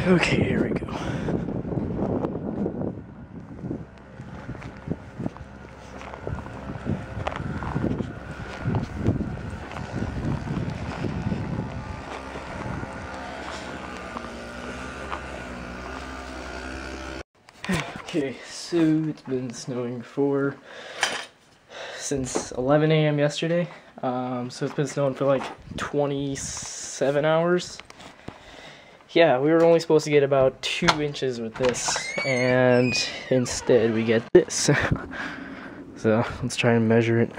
Okay, here we go. Okay, so it's been snowing since 11 a.m. yesterday. So it's been snowing for like 27 hours. Yeah, we were only supposed to get about 2 inches with this, and instead we get this. So let's try and measure it.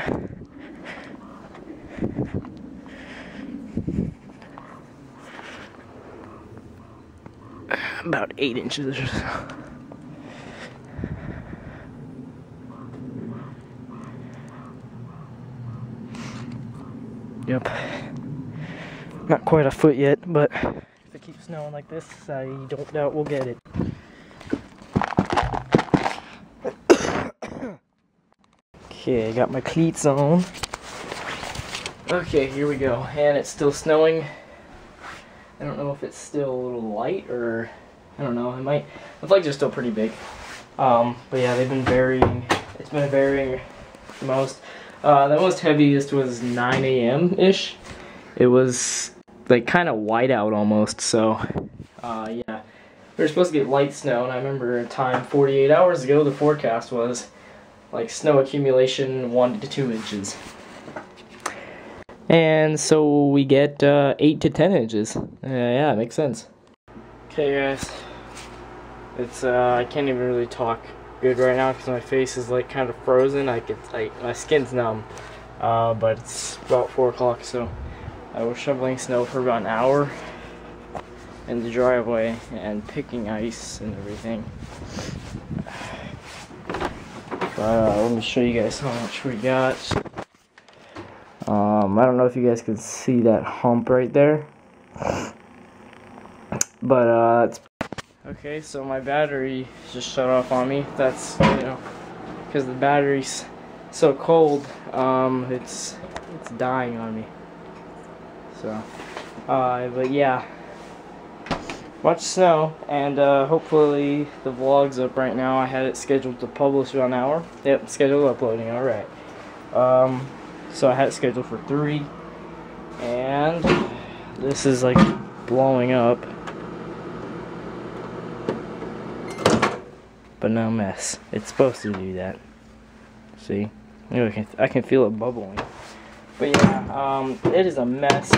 About 8 inches or so. Yep. Not quite a foot yet, but if it keeps snowing like this, I don't doubt we'll get it. Okay, I got my cleats on. Okay, here we go. And it's still snowing. I don't know if it's still a little light or I don't know. The flags are still pretty big. But yeah, they've been varying. It's been varying the most. The most heaviest was 9 a.m.-ish. It was like kind of white out almost, so yeah. We were supposed to get light snow, and I remember a time 48 hours ago the forecast was like snow accumulation 1 to 2 inches. And so we get 8 to 10 inches. Yeah, it makes sense. Okay guys, it's I can't even really talk good right now because my face is like kind of frozen. My skin's numb, but it's about 4 o'clock, so I was shoveling snow for about an hour in the driveway and picking ice and everything. Let me show you guys how much we got. I don't know if you guys can see that hump right there, but it's okay. So my battery just shut off on me. That's, you know, because the battery's so cold. It's dying on me. So, but yeah, much snow, and hopefully the vlog's up right now. I had it scheduled to publish about an hour. Yep, scheduled uploading. All right. So I had it scheduled for 3, and this is like blowing up, but no mess. It's supposed to do that. See, I can feel it bubbling. But yeah, it is a mess.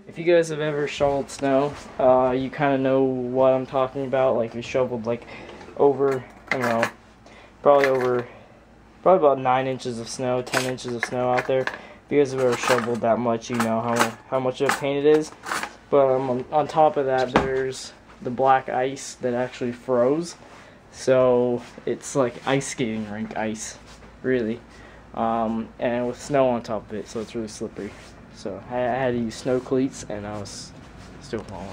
If you guys have ever shoveled snow, you kind of know what I'm talking about. Like, we shoveled like over, I don't know, probably about 9 inches of snow, 10 inches of snow out there. If you guys have ever shoveled that much, you know how much of a pain it is. But on top of that, there's the black ice that actually froze. So it's like ice skating rink ice, really. And with snow on top of it, so it's really slippery. So I had to use snow cleats, and I was still falling.